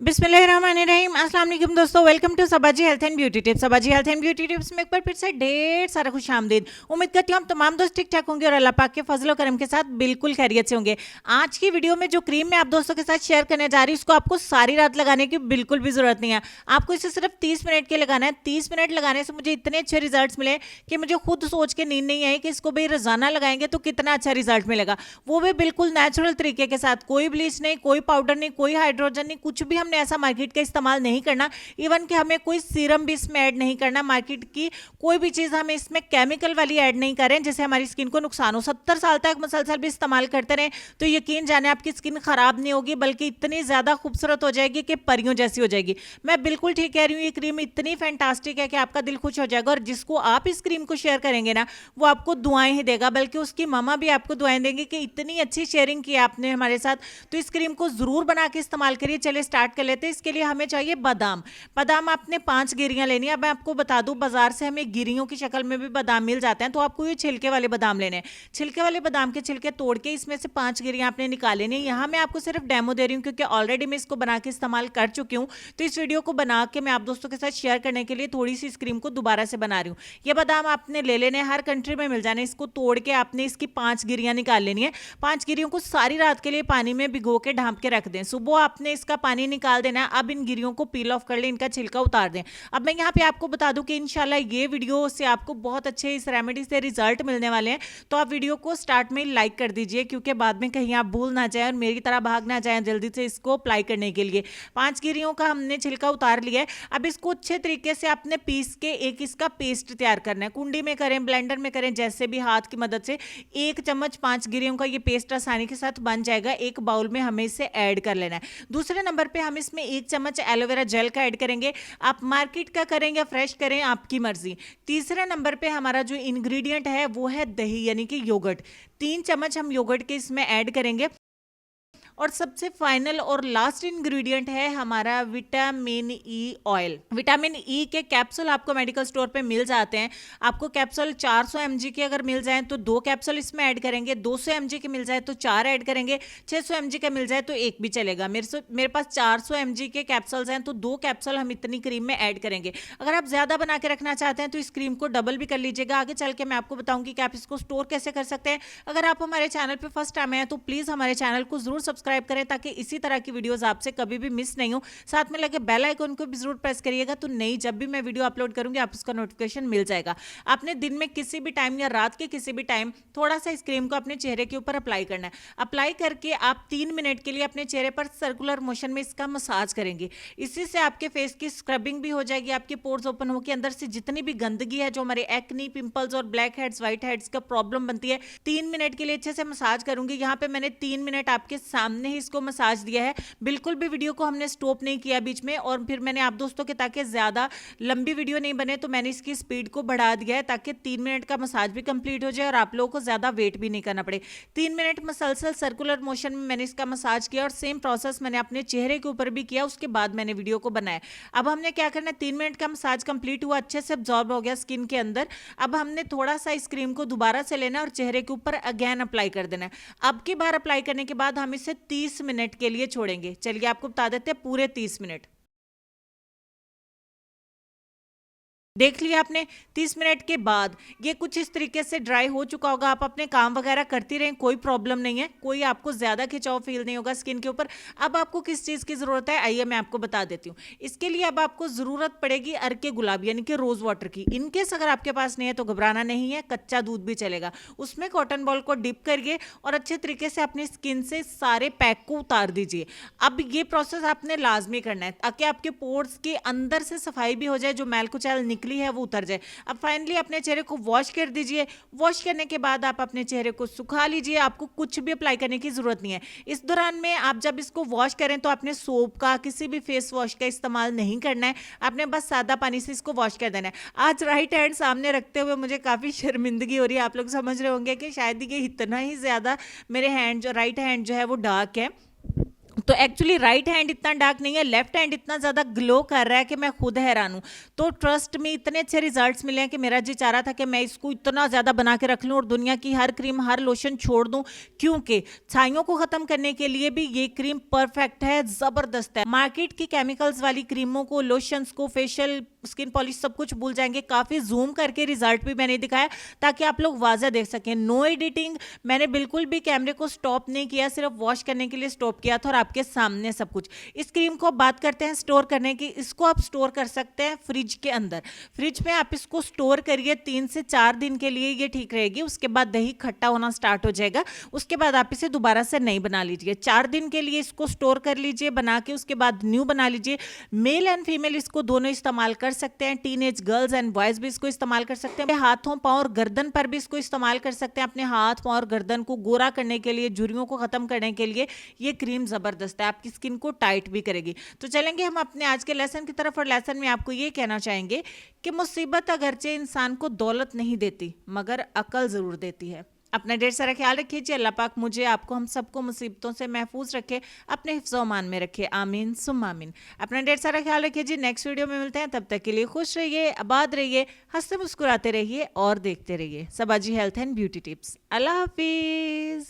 बिस्मिल्लाहिर्रहमानिर्रहीम। अस्सलाम वालेकुम दोस्तों, welcome to Sabaji health and beauty tips. Sabaji health and beauty tips में एक बार फिर से ढेर सारा खुश आमदीद। उम्मीद करती हूँ हम तमाम दोस्त ठीक ठाक होंगे और अल्लाह पाक के फजल करम के साथ बिल्कुल खैरियत से होंगे। आज की वीडियो में जो क्रीम मैं आप दोस्तों के साथ शेयर करने जा रही हूँ, उसको आपको सारी रात लगाने की बिल्कुल भी जरूरत नहीं है। आपको इसे सिर्फ 30 मिनट के लगाना है। 30 मिनट लगाने से मुझे इतने अच्छे रिजल्ट मिले कि मुझे खुद सोच के नींद नहीं आई कि इसको भाई रोजाना लगाएंगे तो कितना अच्छा रिजल्ट मिलेगा, वो भी बिल्कुल नेचुरल तरीके के साथ। कोई ब्लीच नहीं, कोई पाउडर नहीं, कोई हाइड्रोजन नहीं, कुछ भी हमने ऐसा मार्केट का इस्तेमाल नहीं करना। इवन कि हमें कोई सीरम भी इसमें ऐड नहीं करना। मार्केट की कोई भी चीज़ हमें इसमें केमिकल वाली ऐड नहीं करें जिससे हमारी स्किन को नुकसान हो। 70 साल तक मुसलसल भी इस्तेमाल करते रहें तो यकीन जाने आपकी स्किन खराब नहीं होगी, बल्कि इतनी ज़्यादा खूबसूरत हो जाएगी कि परियों जैसी हो जाएगी। मैं बिल्कुल ठीक कह रही हूँ, ये क्रीम इतनी फैंटास्टिक है कि आपका दिल खुश हो जाएगा। और जिसको आप इस क्रीम को शेयर करेंगे ना, वो आपको दुआएं ही देगा, बल्कि उसकी मामा भी आपको दुआएं देंगे कि इतनी अच्छी शेयरिंग की आपने हमारे साथ। तो इस क्रीम को ज़रूर बना के इस्तेमाल करिए। चलिए स्टार्ट कर लेते हैं। इसके लिए हमें चाहिए बादाम। बादाम आपने 5 गिरियां लेनी है। अब मैं आपको बता दूं, बाजार से हमें गिरियों की शक्ल में भी बादाम मिल जाते हैं, तो आपको ये छिलके वाले बादाम लेने हैं। छिलके वाले बादाम के छिलके तोड़ के इसमें से 5 गिरियां आपने निकाल लेनी है। यहाँ मैं आपको सिर्फ डेमो दे रही हूँ क्योंकि ऑलरेडी मैं इसको बना के इस्तेमाल कर चुकी हूँ। तो इस वीडियो को बना के मैं आप दोस्तों के साथ शेयर करने के लिए थोड़ी सी इस क्रीम को दोबारा से बना रही हूँ। ये बादाम आपने ले लेने, हर कंट्री में मिल जाने। इसको तोड़ के आपने इसकी 5 गिरियां निकाल लेनी है। 5 गिरियों को सारी रात के लिए पानी में भिगो के ढांप के रख दें। सुबह आपने इसका पानी निकाल देना है। अब इन गिरियों को पील ऑफ कर लें, इनका छिलका उतार दें। अब मैं यहाँ पे आपको बता दूं कि इंशाल्लाह ये वीडियो से आपको बहुत अच्छे इस रेमेडी से रिजल्ट मिलने वाले हैं। तो आप वीडियो को स्टार्ट में लाइक कर दीजिए, क्योंकि बाद में कहीं आप भूल ना जाए और मेरी तरह भाग ना जाए जल्दी से इसको अप्लाई करने के लिए। 5 गिरियों का हमने छिलका उतार लिया है। अब इसको अच्छे तरीके से आपने पीस के एक इसका पेस्ट तैयार करना है। कुंडी में करें, ब्लेंडर में करें, जैसे भी हाथ की मदद से 1 चम्मच 5 गिरियों का ये पेस्ट आसानी के साथ बन जाएगा। एक बाउल में हमें इसे ऐड कर लेना है। दूसरे नंबर पे हम इसमें 1 चम्मच एलोवेरा जेल का ऐड करेंगे। आप मार्केट का करें या फ्रेश करें, आपकी मर्जी। तीसरे नंबर पे हमारा जो इंग्रेडिएंट है वो है दही, यानी कि योगर्ट। 3 चम्मच हम योगर्ट के इसमें ऐड करेंगे। और सबसे फाइनल और लास्ट इंग्रेडिएंट है हमारा vitamin E oil. Vitamin E के कैप्सूल आपको मेडिकल स्टोर पे मिल जाते हैं। आपको कैप्सूल 400 mg के अगर मिल जाए तो 2 कैप्सूल इसमें ऐड करेंगे। 200 mg के मिल जाए तो 4 ऐड करेंगे। 600 mg का मिल जाए तो 1 भी चलेगा। मेरे पास 400 mg के कैप्सूल्स हैं तो 2 कैप्सूल हम इतनी क्रीम में ऐड करेंगे। अगर आप ज्यादा बना के रखना चाहते हैं तो इस क्रीम को डबल भी कर लीजिएगा। आगे चल के मैं आपको बताऊंगी कि आप इसको स्टोर कैसे कर सकते हैं। अगर आप हमारे चैनल पर फर्स्ट टाइम आए तो प्लीज हमारे चैनल को जरूर सब्सक्राइब करें, ताकि इसी तरह की वीडियोस आपसे कभी भी मिस नहीं हो। साथ में लगे बेल आइकन को भी जरूर प्रेस करिएगा, तो नई जब भी मैं वीडियो अपलोड करूंगी आप उसका नोटिफिकेशन मिल जाएगा। आपने दिन में किसी भी टाइम या रात के किसी भी टाइम थोड़ा सा इस क्रीम को अपने चेहरे के ऊपर अप्लाई करना है। अप्लाई करके आप 3 मिनट के लिए अपने चेहरे पर सर्कुलर मोशन में इसका मसाज करेंगे। इसी से आपके फेस की स्क्रबिंग भी हो जाएगी, आपके पोर्स ओपन होकर अंदर से जितनी भी गंदगी है, जो हमारे एक्नी, पिंपल्स और ब्लैक हेड्स, व्हाइट हेड्स का प्रॉब्लम बनती है, 3 मिनट के लिए अच्छे से मसाज करूंगी। यहाँ पे मैंने 3 मिनट आपके सामने ही इसको मसाज दिया है। बिल्कुल भी वीडियो को हमने स्टॉप नहीं किया बीच में। और फिर मैंने आप दोस्तों के, ताकि ज्यादा लंबी वीडियो नहीं बने, तो मैंने इसकी स्पीड को बढ़ा दिया है, ताकि 3 मिनट का मसाज भी कंप्लीट हो जाए और आप लोगों को ज्यादा वेट भी नहीं करना पड़े। 3 मिनट मसलसल सर्कुलर मोशन में मैंने इसका मसाज किया और सेम प्रोसेस मैंने अपने चेहरे के ऊपर भी किया। उसके बाद मैंने वीडियो को बनाया। अब हमने क्या करना है, 3 मिनट का मसाज कंप्लीट हुआ, अच्छे से अब्जॉर्ब हो गया स्किन के अंदर। अब हमने थोड़ा सा इस क्रीम को दोबारा से लेना है और चेहरे के ऊपर अगेन अप्लाई कर देना है। अब की बार अप्लाई करने के बाद हम इसे 30 मिनट के लिए छोड़ेंगे। चलिए आपको बता देते हैं पूरे 30 मिनट। देख लिया आपने, 30 मिनट के बाद ये कुछ इस तरीके से ड्राई हो चुका होगा। आप अपने काम वगैरह करती रहें, कोई प्रॉब्लम नहीं है, कोई आपको ज्यादा खिंचाव फील नहीं होगा स्किन के ऊपर। अब आपको किस चीज की जरूरत है, आइए मैं आपको बता देती हूँ। इसके लिए अब आपको जरूरत पड़ेगी अर्के गुलाब, यानी कि रोज वाटर की। इनकेस अगर आपके पास नहीं है तो घबराना नहीं है, कच्चा दूध भी चलेगा। उसमें कॉटन बॉल को डिप करिए और अच्छे तरीके से अपनी स्किन से सारे पैक को उतार दीजिए। अब ये प्रोसेस आपने लाजमी करना है, ताकि आपके पोर्स के अंदर से सफाई भी हो जाए, जो मैल कुचैल निकली है वो उतर जाए। अब फाइनली अपने चेहरे को वॉश कर दीजिए। वॉश करने के बाद आप अपने चेहरे को सुखा लीजिए। आपको कुछ भी अप्लाई करने की जरूरत नहीं है। इस दौरान में आप जब इसको वॉश करें तो आपने सोप का, किसी भी फेस वॉश का इस्तेमाल नहीं करना है। आपने बस सादा पानी से इसको वॉश कर देना है। आज राइट हैंड सामने रखते हुए मुझे काफी शर्मिंदगी हो रही है। आप लोग समझ रहे होंगे कि शायद ये इतना ही ज्यादा मेरे हैंड, जो राइट हैंड जो है वो डार्क है। तो एक्चुअली राइट हैंड इतना डार्क नहीं है, लेफ्ट हैंड इतना ज़्यादा ग्लो कर रहा है कि मैं खुद हैरान हूँ। तो ट्रस्ट में इतने अच्छे रिजल्ट्स मिले हैं कि मेरा जी चाह रहा था कि मैं इसको इतना ज़्यादा बना के रख लूँ और दुनिया की हर क्रीम हर लोशन छोड़ दूँ, क्योंकि छाइयों को ख़त्म करने के लिए भी ये क्रीम परफेक्ट है, ज़बरदस्त है। मार्केट की केमिकल्स वाली क्रीमों को, लोशंस को, फेशियल, स्किन पॉलिश सब कुछ भूल जाएंगे। काफ़ी जूम करके रिजल्ट भी मैंने दिखाया ताकि आप लोग वाज़ा देख सकें। नो एडिटिंग, मैंने बिल्कुल भी कैमरे को स्टॉप नहीं किया, सिर्फ वॉश करने के लिए स्टॉप किया था और आपके सामने सब कुछ। इस क्रीम को बात करते हैं स्टोर करने की। इसको आप स्टोर कर सकते हैं फ्रिज के अंदर। फ्रिज में आप इसको स्टोर करिए 3 से 4 दिन के लिए, ये ठीक रहेगी। उसके बाद दही खट्टा होना स्टार्ट हो जाएगा, उसके बाद आप इसे दोबारा से नहीं बना लीजिए। 4 दिन के लिए इसको स्टोर कर लीजिए बना के, उसके बाद न्यू बना लीजिए। मेल एंड फीमेल इसको दोनों इस्तेमाल कर सकते हैं, टीनेज गर्ल्स एंड बॉयज भी इसको इस्तेमाल कर सकते हैं। हाथों, पाँव और गर्दन पर भी इसको इस्तेमाल कर सकते हैं। अपने हाथ, पाँव और गर्दन को गोरा करने के लिए, झुर्रियों को खत्म करने के लिए ये क्रीम जबरदस्त है, आपकी स्किन को टाइट भी करेगी। तो चलेंगे हम अपने आज के लेसन की तरफ, और लेसन में आपको ये कहना चाहेंगे कि मुसीबत अगरचे इंसान को दौलत नहीं देती मगर अकल जरूर देती है। अपना ढेर सारा ख्याल रखिए जी। अल्लाह पाक मुझे, आपको, हम सबको मुसीबतों से महफूज रखे, अपने हिफ्ज़ मान में रखे। आमीन सुम्मा आमीन। अपना ढेर सारा ख्याल रखिए जी। नेक्स्ट वीडियो में मिलते हैं, तब तक के लिए खुश रहिए, आबाद रहिए, हंसते मुस्कुराते रहिए और देखते रहिए सबाजी हेल्थ एंड ब्यूटी टिप्स। अल्लाह हाफिज़।